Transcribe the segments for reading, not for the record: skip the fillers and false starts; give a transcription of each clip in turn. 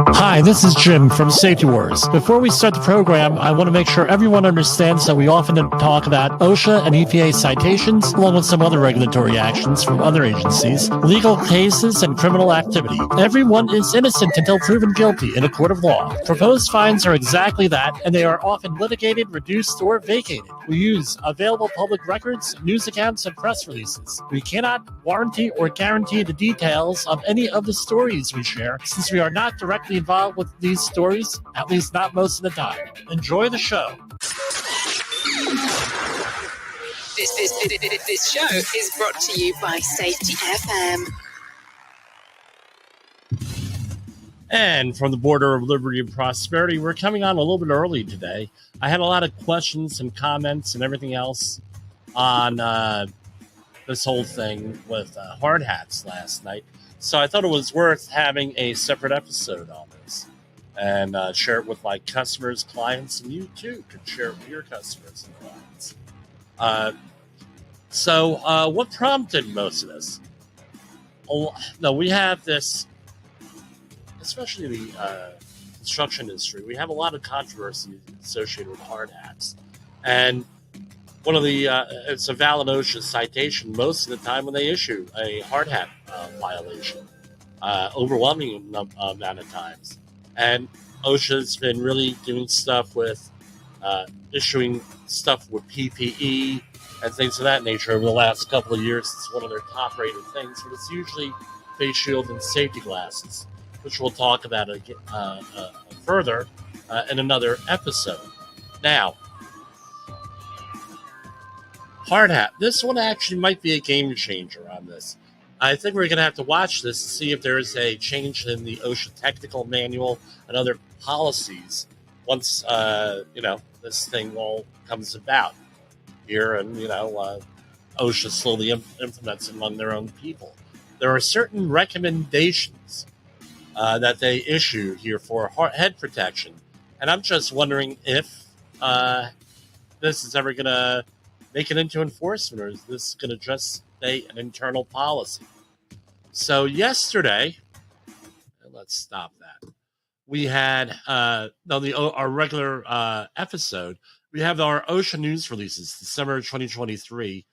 Hi, this is Jim from Safety Wars. Before we start the program, I want to make sure everyone understands that we often talk about OSHA and EPA citations, along with some other regulatory actions from other agencies, legal cases, and criminal activity. Everyone is innocent until proven guilty in a court of law. Proposed fines are exactly that, and they are often litigated, reduced, or vacated. We use available public records, news accounts, and press releases. We cannot warranty or guarantee the details of any of the stories we share, since we are not directly involved with these stories, at least not most of the time. Enjoy the show. This show is brought to you by SafetyFM. And from the border of liberty and prosperity, we're coming on a little bit early today. I had a lot of questions and comments and everything else on this whole thing with hard hats last night. So I thought it was worth having a separate episode on this and share it with my customers, clients, and you too can share it with your customers and clients. So what prompted most of this? No, we have this, especially the construction industry. We have a lot of controversy associated with hard hats. And one of the, it's a valid OSHA citation most of the time when they issue a hard hat violation, overwhelming amount of times. And OSHA's been really doing stuff with issuing stuff with PPE and things of that nature over the last couple of years. It's one of their top rated things, but it's usually face shield and safety glasses, which we'll talk about further in another episode. Now, hard hat. This one actually might be a game changer on this. I think we're going to have to watch this to see if there is a change in the OSHA technical manual and other policies once, this thing all comes about here and, OSHA slowly implements it among their own people. There are certain recommendations that they issue here for head protection. And I'm just wondering if this is ever going to make it into enforcement, or is this going to just stay an internal policy? So yesterday, let's stop that. We had our regular episode. We have our OSHA news releases, December 2023,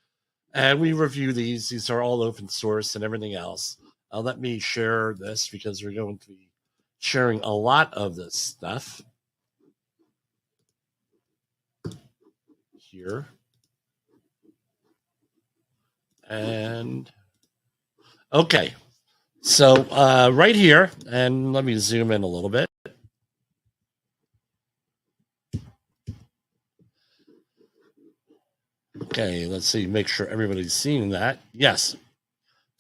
and we review these. These are all open source and everything else. Let me share this because we're going to be sharing a lot of this stuff here. And okay, so right here, and let me zoom in a little bit. Okay, let's see, make sure everybody's seeing that. Yes.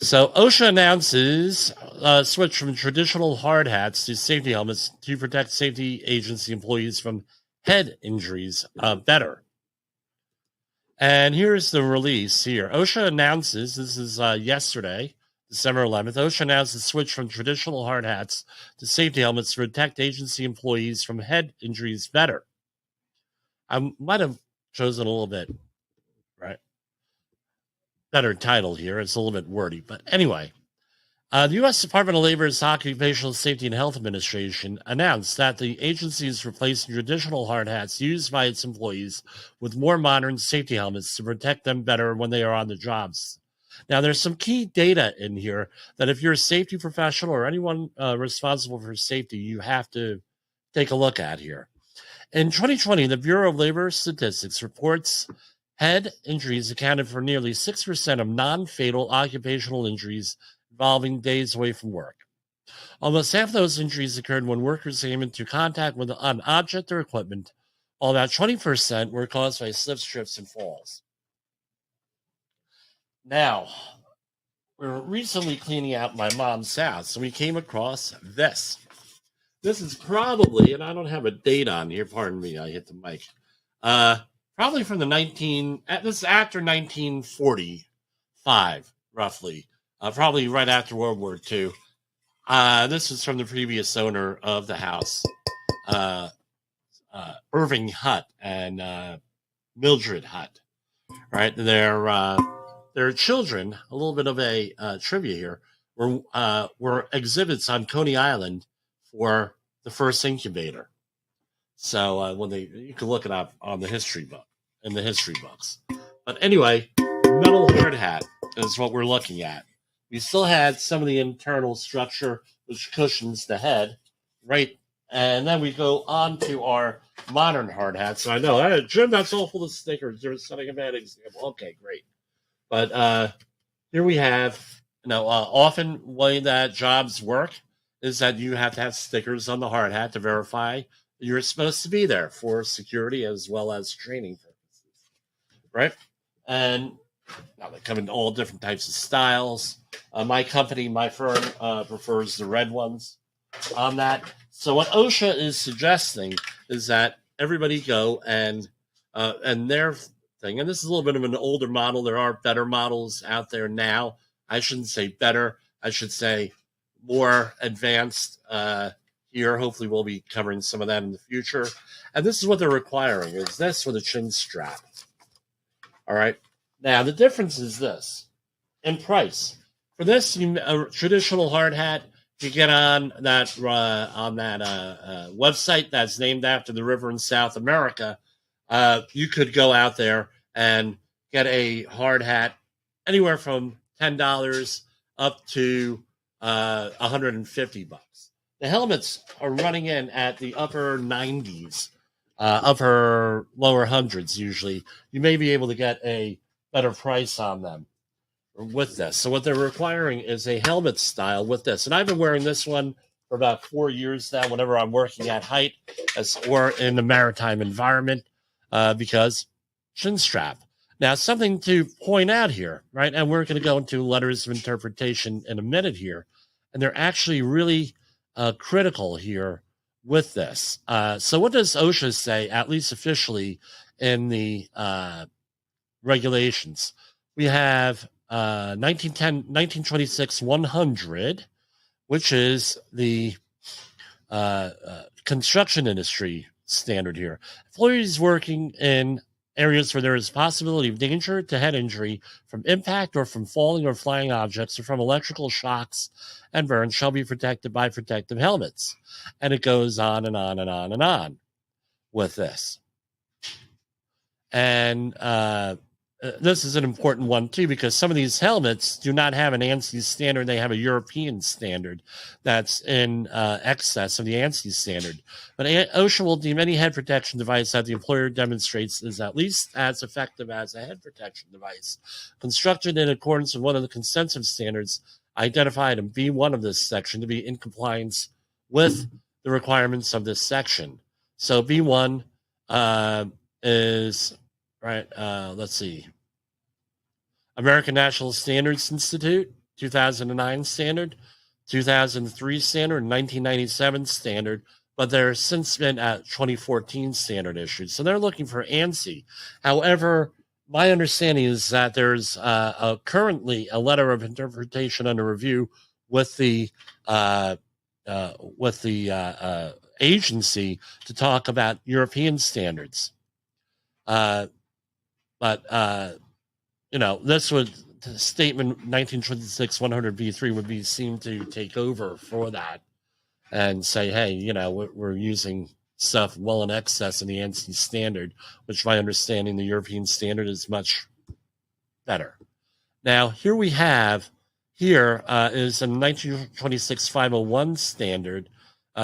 So OSHA announces a switch from traditional hard hats to safety helmets to protect safety agency employees from head injuries better. And here's the release here. OSHA announces, this is yesterday, December 11th, OSHA announced a switch from traditional hard hats to safety helmets to protect agency employees from head injuries better. I might have chosen a little bit, right? Better title here. It's a little bit wordy. But anyway, the U.S. Department of Labor's Occupational Safety and Health Administration announced that the agency is replacing traditional hard hats used by its employees with more modern safety helmets to protect them better when they are on the jobs. Now, there's some key data in here that if you're a safety professional or anyone responsible for safety, you have to take a look at here. In 2020, the Bureau of Labor Statistics reports head injuries accounted for nearly 6% of non-fatal occupational injuries involving days away from work. Almost half of those injuries occurred when workers came into contact with an object or equipment, while about 20% were caused by slips, trips, and falls. Now, we were recently cleaning out my mom's house, and we came across this. This is probably, and I don't have a date on here, pardon me, I hit the mic. Probably from this is after 1945, roughly. Probably right after World War II. This was from the previous owner of the house, Irving Hutt and Mildred Hutt. Right, their children. A little bit of a trivia here. Were exhibits on Coney Island for the first incubator. So when you can look it up on the history book, in the history books. But anyway, metal hard hat is what we're looking at. We still had some of the internal structure which cushions the head, right? And then we go on to our modern hard hats. So I know, hey, Jim, that's all full of stickers. You're setting a bad example. Okay, great. But here we have, often the way that jobs work is that you have to have stickers on the hard hat to verify you're supposed to be there for security as well as training purposes, right? And now they come in all different types of styles. My company, my firm, prefers the red ones on that. So what OSHA is suggesting is that everybody go and their thing, and this is a little bit of an older model. There are better models out there now. I shouldn't say better. I should say more advanced here. Hopefully we'll be covering some of that in the future. And this is what they're requiring, is this with a chin strap. All right. Now, the difference is this. In price. For this, a traditional hard hat, you get on that website that's named after the river in South America. You could go out there and get a hard hat anywhere from $10 up to $150. The helmets are running in at the upper 90s, upper lower hundreds usually. You may be able to get a better price on them with this. So what they're requiring is a helmet style with this. And I've been wearing this one for about 4 years now whenever I'm working at height or in the maritime environment because chin strap. Now, something to point out here, right? And we're going to go into letters of interpretation in a minute here. And they're actually really critical here with this. So what does OSHA say, at least officially, in the regulations? We have 1926-100, which is the construction industry standard here. Employees working in areas where there is possibility of danger to head injury from impact or from falling or flying objects or from electrical shocks and burns shall be protected by protective helmets. And it goes on and on and on and on with this. And this is an important one, too, because some of these helmets do not have an ANSI standard. They have a European standard that's in excess of the ANSI standard. But OSHA will deem any head protection device that the employer demonstrates is at least as effective as a head protection device, constructed in accordance with one of the consensus standards identified in B1 of this section to be in compliance with the requirements of this section. So B1 is... Right, let's see. American National Standards Institute, 2009 standard, 2003 standard, 1997 standard, but there's since been a 2014 standard issued. So they're looking for ANSI. However, my understanding is that there's currently a letter of interpretation under review with the agency to talk about European standards. But this would statement 1926-100B3 would be seen to take over for that and say, hey, we're using stuff well in excess of the ANSI standard, which my understanding the European standard is much better. Now, here we have, is a 1926-501 standard,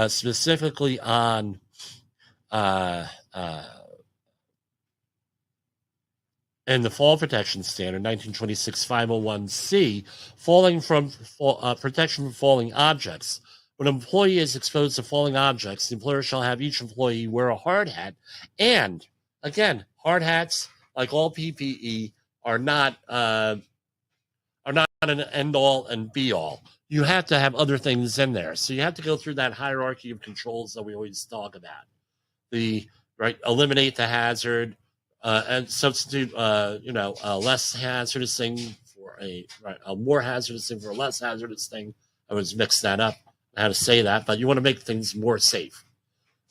specifically on and the fall protection standard, 1926-501C, falling from protection from falling objects. When an employee is exposed to falling objects, the employer shall have each employee wear a hard hat. And again, hard hats, like all PPE, are not an end all and be all. You have to have other things in there. So you have to go through that hierarchy of controls that we always talk about. Eliminate the hazard. And substitute, a less hazardous thing for a more hazardous thing for a less hazardous thing. I was mixed that up, how to say that, but you want to make things more safe.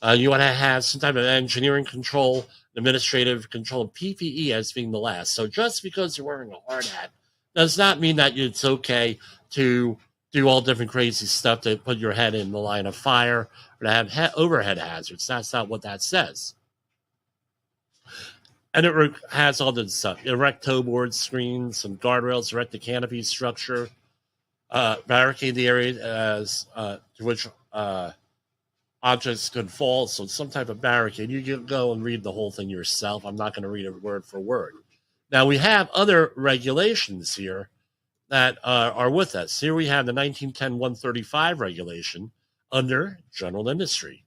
You want to have some type of engineering control, administrative control, PPE as being the last. So just because you're wearing a hard hat does not mean that it's okay to do all different crazy stuff to put your head in the line of fire or to have overhead hazards. That's not what that says. And it has all this stuff: erect toe board screens, some guardrails, erect the canopy structure, barricade the area as to which objects could fall. So some type of barricade. You can go and read the whole thing yourself. I'm not going to read it word for word. Now we have other regulations here that are with us. Here we have the 1910-135 regulation under general industry.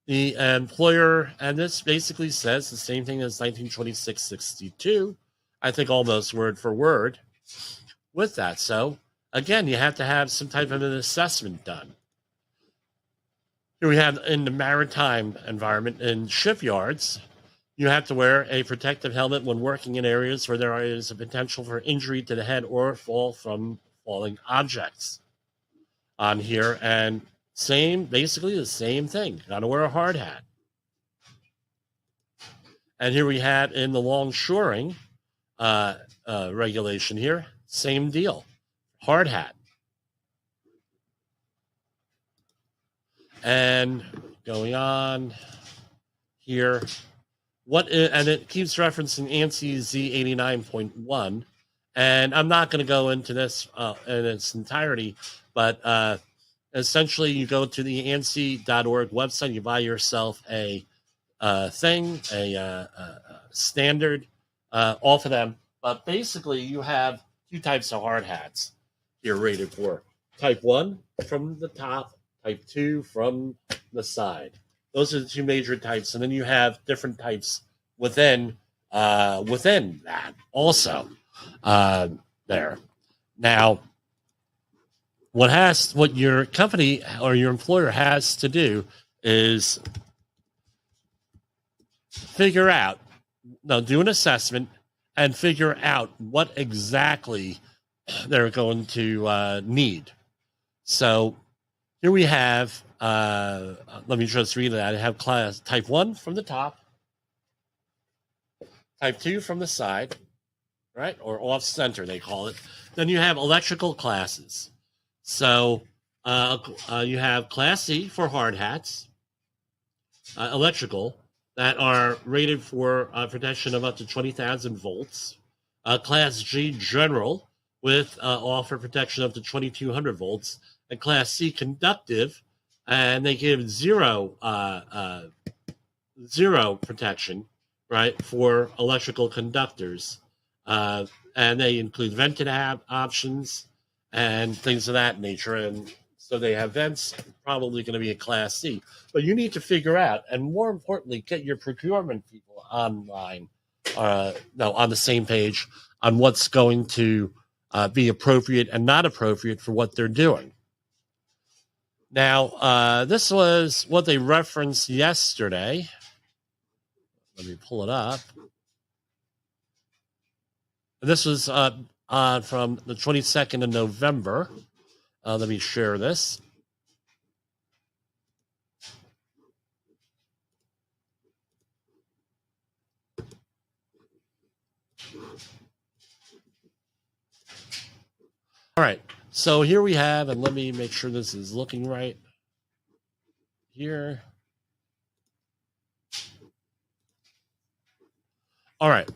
The employer, and this basically says the same thing as 1926-62, I think almost word for word with that. So, again, you have to have some type of an assessment done. Here we have in the maritime environment, in shipyards, you have to wear a protective helmet when working in areas where there is a potential for injury to the head or fall from falling objects on here. And basically the same thing. Got to wear a hard hat. And here we had in the longshoring regulation here, same deal, hard hat. And going on here, and it keeps referencing ANSI Z89.1, and I'm not going to go into this in its entirety, but essentially you go to the ANSI.org website, you buy yourself a standard off of them, but basically you have two types of hard hats you're rated for. Type 1 from the top, type 2 from the side. Those are the two major types, and then you have different types within that also there. Now, what your company or your employer has to do is do an assessment and figure out what exactly they're going to need. So here we have, let me just read that. I have class type 1 from the top, type 2 from the side, right? Or off center, they call it. Then you have electrical classes. So you have class C for hard hats, electrical, that are rated for protection of up to 20,000 volts. Class G general with offer protection up to 2,200 volts. And class C conductive, and they give zero protection, right, for electrical conductors. And they include vented options and things of that nature. And so they have vents, probably going to be a class C. But you need to figure out, and more importantly, get your procurement people on the same page on what's going to be appropriate and not appropriate for what they're doing. Now, this was what they referenced yesterday. Let me pull it up. This was from the 22nd of November. Let me share this. All right. So here we have, and let me make sure this is looking right here. All right.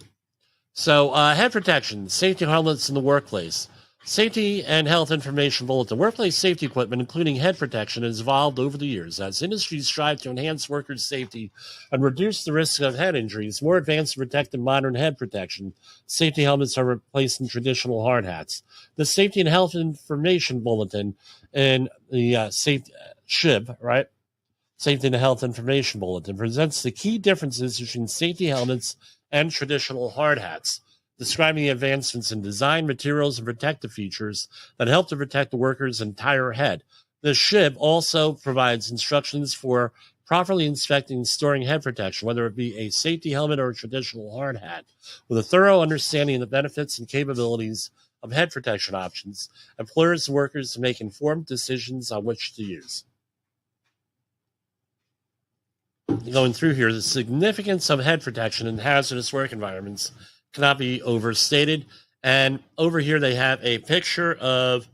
So head protection, safety helmets in the workplace. Safety and health information bulletin. Workplace safety equipment, including head protection, has evolved over the years. As industries strive to enhance workers' safety and reduce the risk of head injuries, more advanced and protective modern head protection, safety helmets are replacing traditional hard hats. The Safety and Health Information Bulletin and the SHIB, right? Safety and Health Information Bulletin presents the key differences between safety helmets and traditional hard hats, describing the advancements in design, materials, and protective features that help to protect the worker's entire head. The SHIB also provides instructions for properly inspecting and storing head protection, whether it be a safety helmet or a traditional hard hat, with a thorough understanding of the benefits and capabilities of head protection options. Employers and workers to make informed decisions on which to use. Going through here, the significance of head protection in hazardous work environments cannot be overstated. And over here, they have a picture of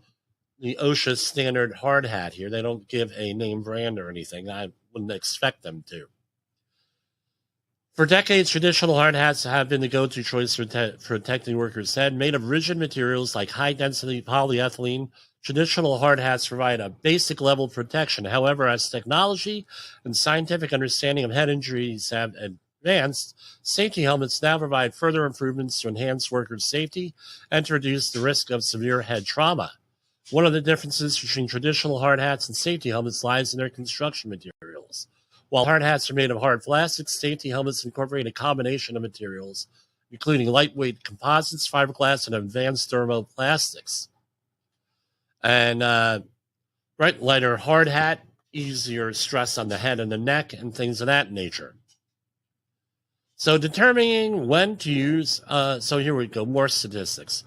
the OSHA standard hard hat here. They don't give a name brand or anything. I wouldn't expect them to. For decades, traditional hard hats have been the go-to choice for protecting workers' head. Made of rigid materials like high-density polyethylene, traditional hard hats provide a basic level of protection. However, as technology and scientific understanding of head injuries have advanced, safety helmets now provide further improvements to enhance workers' safety and to reduce the risk of severe head trauma. One of the differences between traditional hard hats and safety helmets lies in their construction materials. While hard hats are made of hard plastics, safety helmets incorporate a combination of materials, including lightweight composites, fiberglass, and advanced thermoplastics. And lighter hard hat, easier stress on the head and the neck, and things of that nature. So determining when to use, so here we go, more statistics.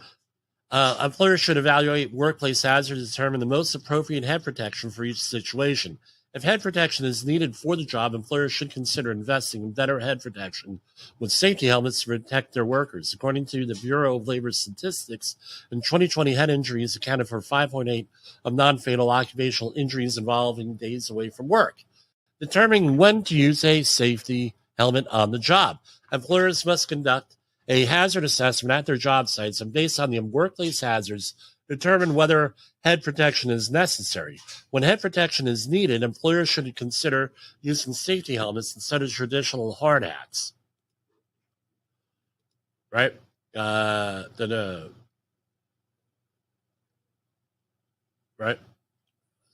Employers should evaluate workplace hazards to determine the most appropriate head protection for each situation. If head protection is needed for the job, employers should consider investing in better head protection with safety helmets to protect their workers. According to the Bureau of Labor Statistics, in 2020, head injuries accounted for 5.8% of non-fatal occupational injuries involving days away from work. Determining when to use a safety helmet on the job. Employers must conduct a hazard assessment at their job sites and based on the workplace hazards, determine whether head protection is necessary. When head protection is needed, employers should consider using safety helmets instead of traditional hard hats. Right? Right?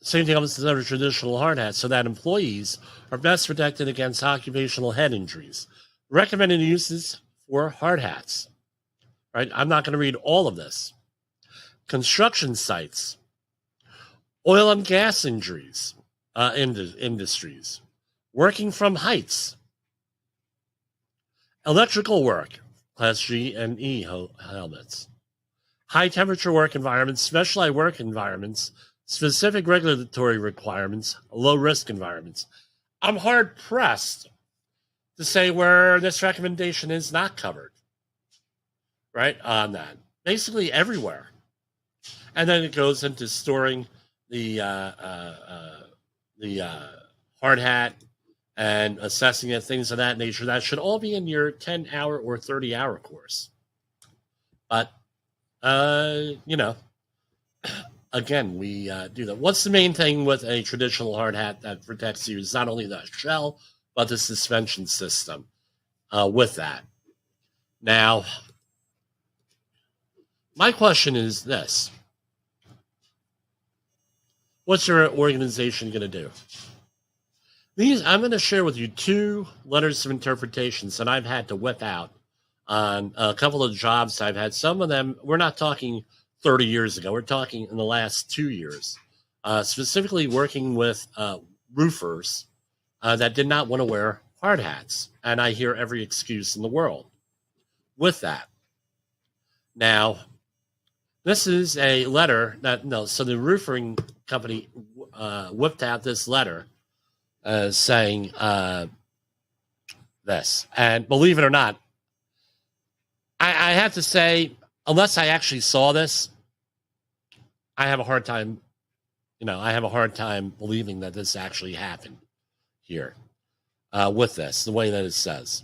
Safety helmets instead of traditional hard hats so that employees are best protected against occupational head injuries. Recommended uses for hard hats. Right? I'm not going to read all of this. Construction sites, oil and gas injuries, industries, working from heights, electrical work, Class G and E helmets, high temperature work environments, specialized work environments, specific regulatory requirements, low risk environments. I'm hard pressed to say where this recommendation is not covered, right, on that. Basically everywhere. And then it goes into storing the hard hat and assessing it, things of that nature. That should all be in your 10-hour or 30-hour course. But, again, we do that. What's the main thing with a traditional hard hat that protects you is not only the shell, but the suspension system with that. Now, my question is this. What's your organization going to do? I'm going to share with you two letters of interpretations that I've had to whip out on a couple of jobs I've had. Some of them, we're not talking 30 years ago. We're talking in the last 2 years, specifically working with roofers that did not want to wear hard hats. And I hear every excuse in the world with that. Now, this is a letter so the roofing company whipped out this letter saying this. And believe it or not, I have to say, unless I actually saw this, I have a hard time believing that this actually happened here with this, the way that it says.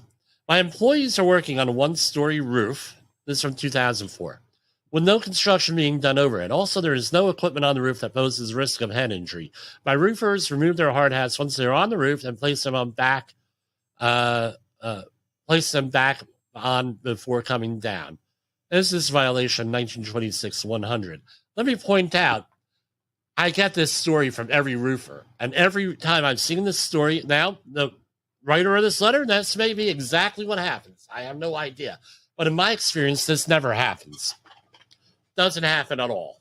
My employees are working on a one-story roof. This is from 2004. With no construction being done overhead. Also, there is no equipment on the roof that poses risk of head injury. My roofers remove their hard hats once they're on the roof and place them back on before coming down. This is violation 1926-100. Let me point out, I get this story from every roofer, and every time I've seen this story, now the writer of this letter, that's maybe exactly what happens. I have no idea. But in my experience, this never happens. Doesn't happen at all.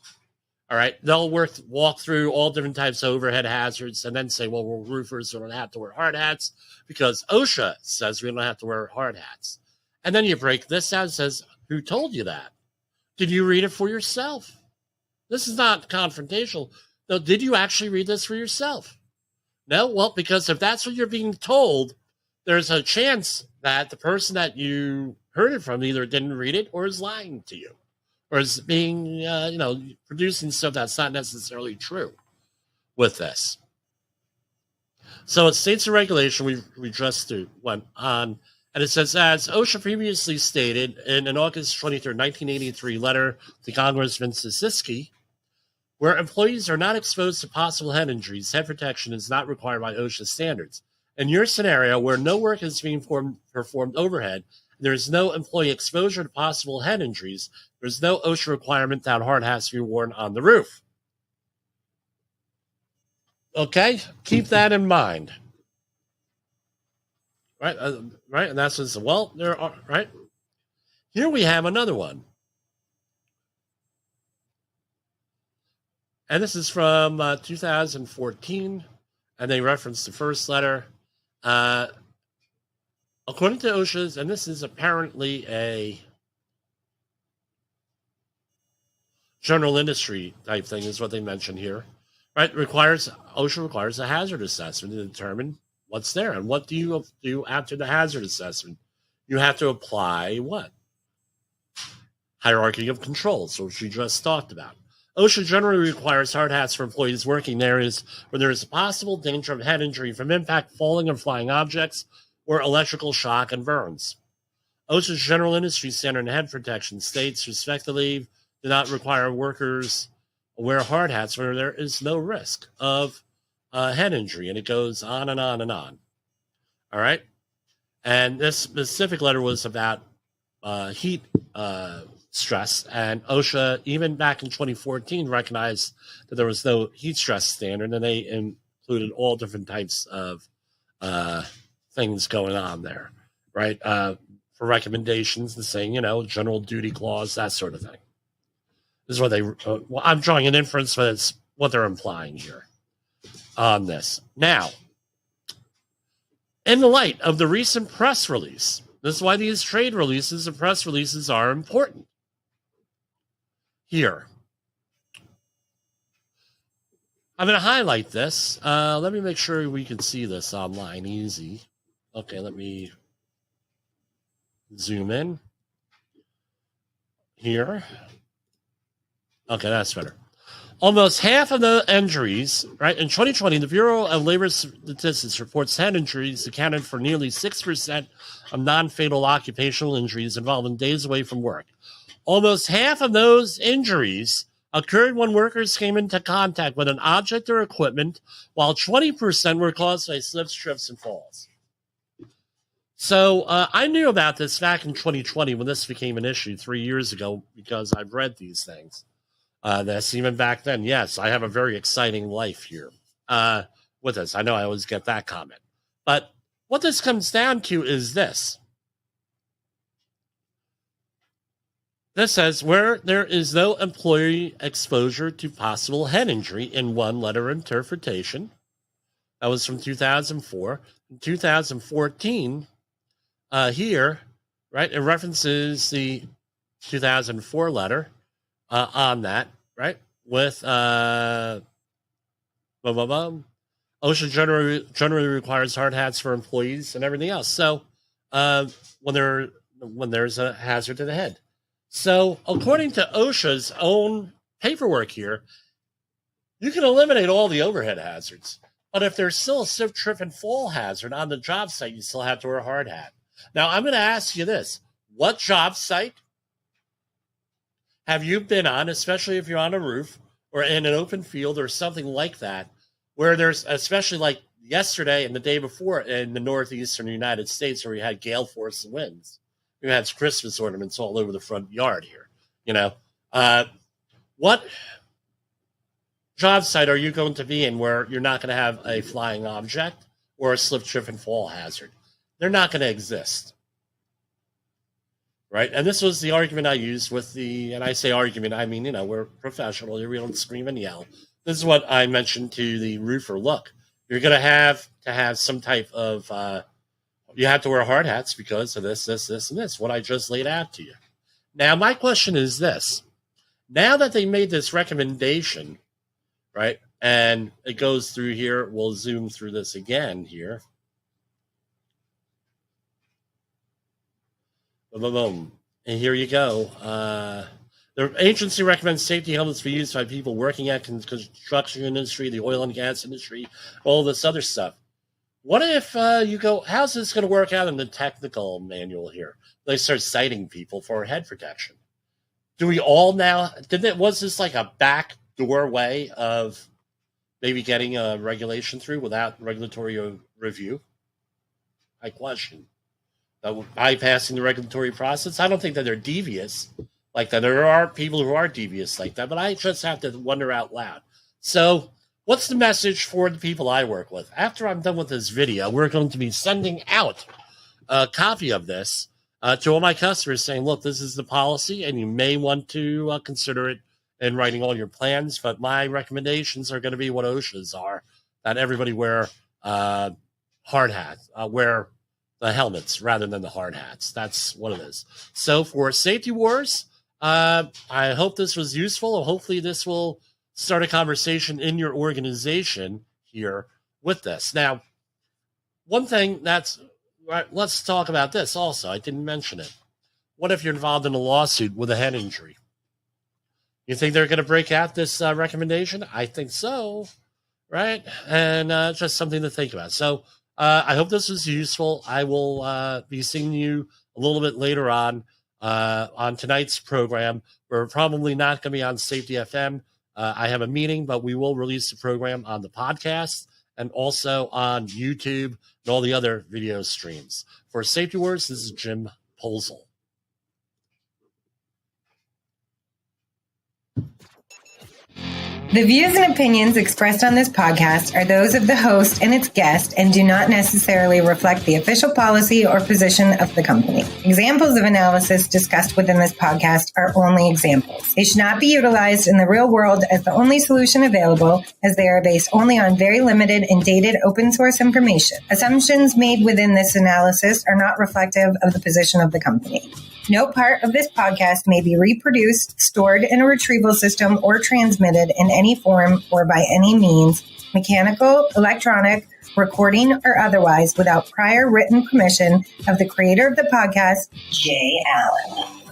All right. They'll walk through all different types of overhead hazards and then say, well, we're roofers, we don't have to wear hard hats because OSHA says we don't have to wear hard hats. And then you break this out and says, who told you that? Did you read it for yourself? This is not confrontational. No, did you actually read this for yourself? No? Well, because if that's what you're being told, there's a chance that the person that you heard it from either didn't read it or is lying to you. or is being, producing stuff that's not necessarily true with this. So it states a regulation we just went on, and it says, as OSHA previously stated in an August 23rd, 1983 letter to Congressman Sisitsky, where employees are not exposed to possible head injuries, head protection is not required by OSHA standards. In your scenario, where no work is being performed overhead, there is no employee exposure to possible head injuries, there's no OSHA requirement that hard hats be worn on the roof. Okay? Keep that in mind. Right? Right? And that's just, well, there are, right? Here we have another one. And this is from 2014, and they reference the first letter. According to OSHA's, and this is apparently a general industry type thing, is what they mentioned here, right? OSHA requires a hazard assessment to determine what's there. And what do you do after the hazard assessment? You have to apply what? Hierarchy of controls, which we just talked about. OSHA generally requires hard hats for employees working in areas where there is a possible danger of head injury from impact, falling, or flying objects, or electrical shock and burns. OSHA's general industry standard in head protection states, respectively, do not require workers wear hard hats where there is no risk of head injury, and it goes on and on and on. All right? And this specific letter was about heat stress, and OSHA, even back in 2014, recognized that there was no heat stress standard, and they included all different types of things going on there, right? For recommendations and saying, general duty clause, that sort of thing. This is what they, I'm drawing an inference, but it's what they're implying here on this. Now, in the light of the recent press release, this is why these trade releases and press releases are important. Here, I'm going to highlight this. Let me make sure we can see this online easy. Okay, let me zoom in here. Okay, that's better. Almost half of the injuries, right? In 2020, the Bureau of Labor Statistics reports head injuries accounted for nearly 6% of non-fatal occupational injuries involving days away from work. Almost half of those injuries occurred when workers came into contact with an object or equipment, while 20% were caused by slips, trips, and falls. So I knew about this back in 2020 when this became an issue 3 years ago, because I've read these things. That's even back then. Yes, I have a very exciting life here with this. I know I always get that comment. But what this comes down to is this. This says, where there is no employee exposure to possible head injury in one letter interpretation. That was from 2004. In 2014, here, right, it references the 2004 letter on that, right, with OSHA generally requires hard hats for employees and everything else. So when there's a hazard to the head. So according to OSHA's own paperwork here, you can eliminate all the overhead hazards. But if there's still a slip, trip, and fall hazard on the job site, you still have to wear a hard hat. Now, I'm going to ask you this. What job site have you been on, especially if you're on a roof or in an open field or something like that, where there's, especially like yesterday and the day before in the northeastern United States, where we had gale force winds? We had Christmas ornaments all over the front yard here. What job site are you going to be in where you're not going to have a flying object or a slip, trip, and fall hazard? They're not going to exist. Right? And this was the argument I used with and I say argument, I mean, we're professional. We don't scream and yell. This is what I mentioned to the roofer. Look, you're going to have some type of, you have to wear hard hats because of this, and this, what I just laid out to you. Now, my question is this. Now that they made this recommendation, right, and it goes through here, we'll zoom through this again here. Boom, boom, boom. And here you go. The agency recommends safety helmets be used by people working at construction industry, the oil and gas industry, all this other stuff. What if you go, how's this going to work out in the technical manual here? They start citing people for head protection. Do we all now, was this like a backdoor way of maybe getting a regulation through without regulatory review? I question. Bypassing the regulatory process? I don't think that they're devious like that. There are people who are devious like that, but I just have to wonder out loud. So what's the message for the people I work with? After I'm done with this video, we're going to be sending out a copy of this to all my customers saying, look, this is the policy, and you may want to consider it in writing all your plans, but my recommendations are going to be what OSHA's are, that everybody wear hard hats, wear the helmets rather than the hard hats. That's what it is. So for Safety Wars, I hope this was useful. Hopefully this will start a conversation in your organization here with this. Now, one thing that's, right, let's talk about this also. I didn't mention it. What if you're involved in a lawsuit with a head injury? You think they're going to break out this recommendation? I think so, right? And just something to think about. So I hope this was useful. I will be seeing you a little bit later on tonight's program. We're probably not going to be on Safety FM. I have a meeting, but we will release the program on the podcast and also on YouTube and all the other video streams. For Safety Wars, this is jimpoesl. The views and opinions expressed on this podcast are those of the host and its guest and do not necessarily reflect the official policy or position of the company. Examples of analysis discussed within this podcast are only examples. They should not be utilized in the real world as the only solution available, as they are based only on very limited and dated open source information. Assumptions made within this analysis are not reflective of the position of the company. No part of this podcast may be reproduced, stored in a retrieval system, or transmitted in any form or by any means, mechanical, electronic, recording, or otherwise, without prior written permission of the creator of the podcast, Jay Allen.